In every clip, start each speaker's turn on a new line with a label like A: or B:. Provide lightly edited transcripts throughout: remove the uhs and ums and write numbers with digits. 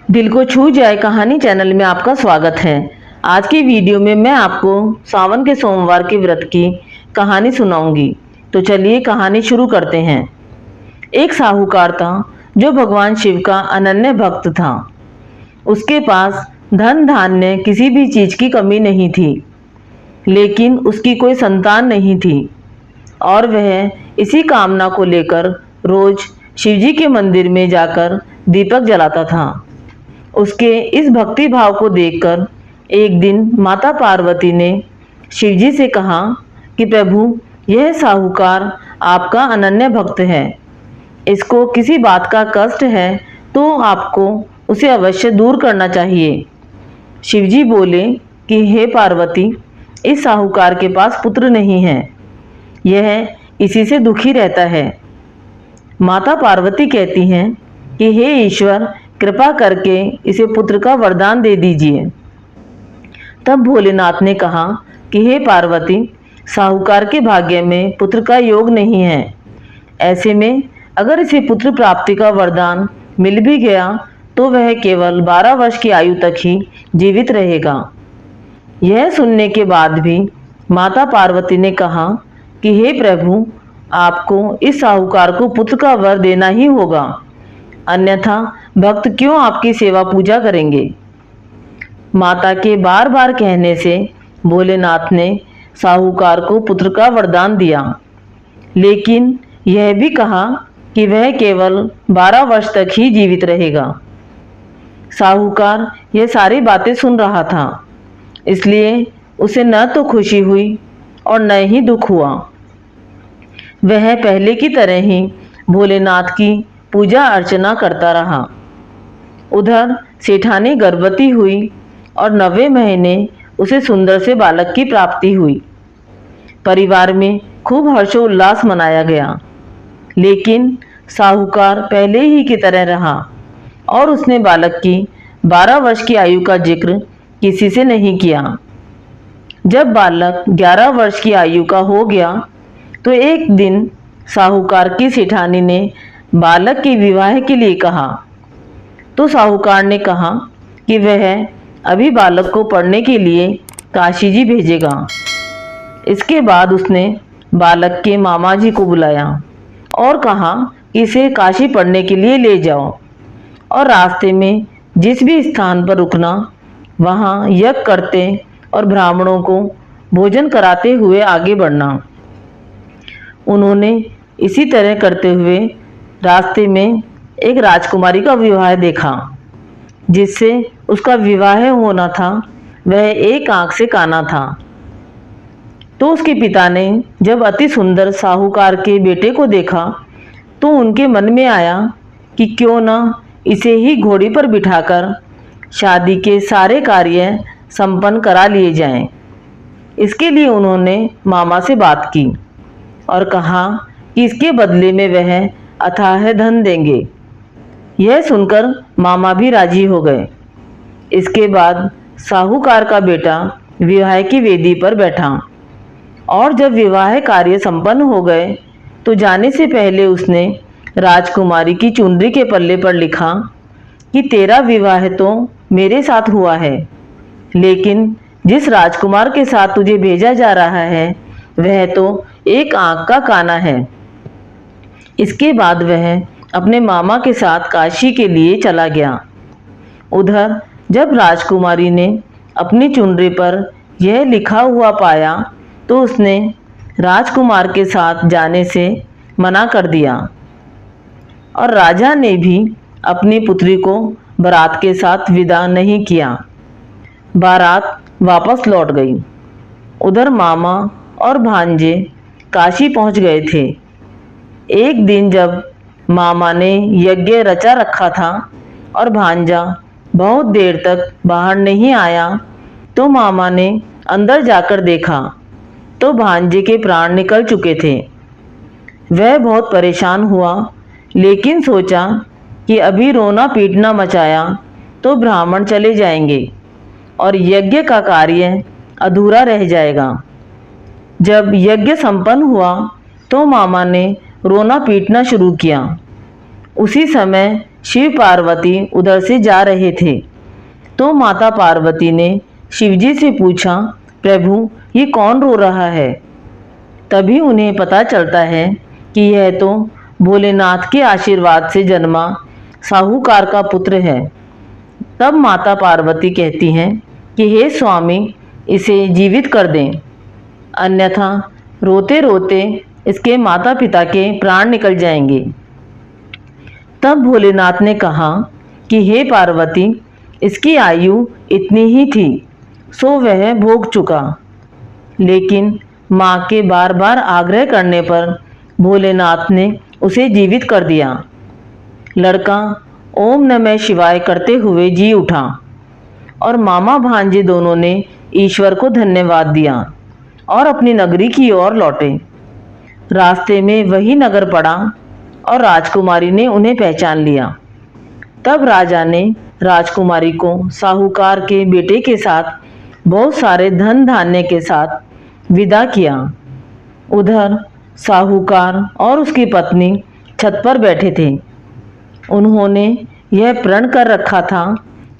A: दिल को छू जाए कहानी चैनल में आपका स्वागत है। आज की वीडियो में मैं आपको सावन के सोमवार के व्रत की कहानी सुनाऊंगी। तो चलिए कहानी शुरू करते हैं। एक साहूकार था जो भगवान शिव का अनन्य भक्त था। उसके पास धन धान्य किसी भी चीज की कमी नहीं थी, लेकिन उसकी कोई संतान नहीं थी और वह इसी कामना को लेकर रोज शिवजी के मंदिर में जाकर दीपक जलाता था। उसके इस भक्ति भाव को देखकर एक दिन माता पार्वती ने शिवजी से कहा कि प्रभु, यह साहूकार आपका अनन्य भक्त है। इसको किसी बात का कष्ट है तो आपको उसे अवश्य दूर करना चाहिए। शिवजी बोले कि हे पार्वती, इस साहूकार के पास पुत्र नहीं है, यह इसी से दुखी रहता है। माता पार्वती कहती हैं कि हे ईश्वर, कृपा करके इसे पुत्र का वरदान दे दीजिए। तब भोलेनाथ ने कहा कि हे पार्वती, साहूकार के भाग्य में पुत्र का योग नहीं है। ऐसे में अगर इसे पुत्र प्राप्ति का वरदान मिल भी गया तो वह केवल 12 वर्ष की आयु तक ही जीवित रहेगा। यह सुनने के बाद भी माता पार्वती ने कहा कि हे प्रभु, आपको इस साहूकार को पुत्र का वर देना ही होगा, अन्यथा भक्त क्यों आपकी सेवा पूजा करेंगे। माता के बार बार कहने से भोलेनाथ ने साहूकार को पुत्र का वरदान दिया, लेकिन यह भी कहा कि वह केवल 12 वर्ष तक ही जीवित रहेगा। साहूकार यह सारी बातें सुन रहा था, इसलिए उसे न तो खुशी हुई और न ही दुख हुआ। वह पहले की तरह ही भोलेनाथ की पूजा अर्चना करता रहा। उधर सेठानी गर्भवती हुई और 9वें महीने उसे सुंदर से बालक की प्राप्ति हुई। परिवार में खूब हर्षोल्लास मनाया गया, लेकिन साहूकार पहले ही की तरह रहा और उसने बालक की 12 वर्ष की आयु का जिक्र किसी से नहीं किया। जब बालक 11 वर्ष की आयु का हो गया तो एक दिन साहूकार की सेठानी ने बालक के विवाह के लिए कहा। तो साहूकार ने कहा कि वह अभी बालक को पढ़ने के लिए काशी जी भेजेगा। इसके बाद उसने बालक के मामा जी को बुलाया और कहा कि इसे काशी पढ़ने के लिए ले जाओ और रास्ते में जिस भी स्थान पर रुकना, वहाँ यज्ञ करते और ब्राह्मणों को भोजन कराते हुए आगे बढ़ना। उन्होंने इसी तरह करते हुए रास्ते में एक राजकुमारी का विवाह देखा। जिससे उसका विवाह होना था वह एक आंख से काना था। तो उसके पिता ने जब अति सुंदर साहूकार के बेटे को देखा तो उनके मन में आया कि क्यों न इसे ही घोड़ी पर बिठाकर शादी के सारे कार्य संपन्न करा लिए जाएं। इसके लिए उन्होंने मामा से बात की और कहा कि इसके बदले में वह अथाह धन देंगे। यह सुनकर मामा भी राजी हो गए। इसके बाद साहूकार का बेटा विवाह की वेदी पर बैठा और जब विवाह कार्य संपन्न हो गए तो जाने से पहले उसने राजकुमारी की चुनरी के पल्ले पर लिखा कि तेरा विवाह तो मेरे साथ हुआ है, लेकिन जिस राजकुमार के साथ तुझे भेजा जा रहा है वह तो एक आंख का काना है। इसके बाद वह अपने मामा के साथ काशी के लिए चला गया। उधर जब राजकुमारी ने अपनी चुनरी पर यह लिखा हुआ पाया तो उसने राजकुमार के साथ जाने से मना कर दिया और राजा ने भी अपनी पुत्री को बारात के साथ विदा नहीं किया। बारात वापस लौट गई। उधर मामा और भांजे काशी पहुंच गए थे। एक दिन जब मामा ने यज्ञ रचा रखा था और भांजा बहुत देर तक बाहर नहीं आया तो मामा ने अंदर जाकर देखा तो भांजे के प्राण निकल चुके थे। वह बहुत परेशान हुआ, लेकिन सोचा कि अभी रोना पीटना मचाया तो ब्राह्मण चले जाएंगे और यज्ञ का कार्य अधूरा रह जाएगा। जब यज्ञ संपन्न हुआ तो मामा ने रोना पीटना शुरू किया। उसी समय शिव पार्वती उधर से जा रहे थे। तो माता पार्वती ने शिवजी से पूछा, प्रभु ये कौन रो रहा है? तभी उन्हें पता चलता है कि यह तो भोलेनाथ के आशीर्वाद से जन्मा साहूकार का पुत्र है। तब माता पार्वती कहती हैं कि हे स्वामी, इसे जीवित कर दें, अन्यथा रोते रोते इसके माता पिता के प्राण निकल जाएंगे। तब भोलेनाथ ने कहा कि हे पार्वती, इसकी आयु इतनी ही थी, सो वह भोग चुका। लेकिन माँ के बार बार आग्रह करने पर भोलेनाथ ने उसे जीवित कर दिया। लड़का ओम नमः शिवाय करते हुए जी उठा और मामा भांजे दोनों ने ईश्वर को धन्यवाद दिया और अपनी नगरी की ओर लौटे। रास्ते में वही नगर पड़ा और राजकुमारी ने उन्हें पहचान लिया। तब राजा ने राजकुमारी को साहूकार के बेटे के साथ बहुत सारे धन धान्य के साथ विदा किया। उधर साहूकार और उसकी पत्नी छत पर बैठे थे। उन्होंने यह प्रण कर रखा था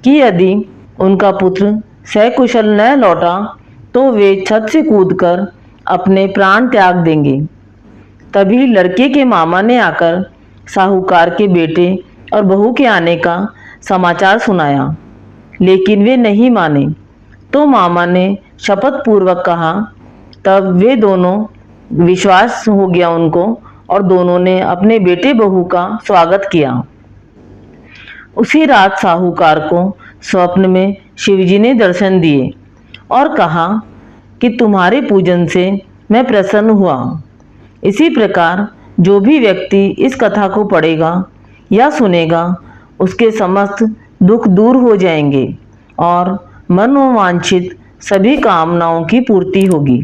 A: कि यदि उनका पुत्र सकुशल न लौटा तो वे छत से कूदकर अपने प्राण त्याग देंगे। तभी लड़के के मामा ने आकर साहूकार के बेटे और बहू के आने का समाचार सुनाया, लेकिन वे नहीं माने। तो मामा ने शपथ पूर्वक कहा। तब वे दोनों विश्वास हो गया उनको और दोनों ने अपने बेटे बहू का स्वागत किया। उसी रात साहूकार को स्वप्न में शिवजी ने दर्शन दिए और कहा कि तुम्हारे पूजन से मैं प्रसन्न हुआ। इसी प्रकार जो भी व्यक्ति इस कथा को पढ़ेगा या सुनेगा उसके समस्त दुख दूर हो जाएंगे और मनोवांछित सभी कामनाओं की पूर्ति होगी।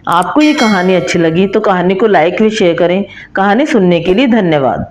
A: आपको ये कहानी अच्छी लगी तो कहानी को लाइक व शेयर करें। कहानी सुनने के लिए धन्यवाद।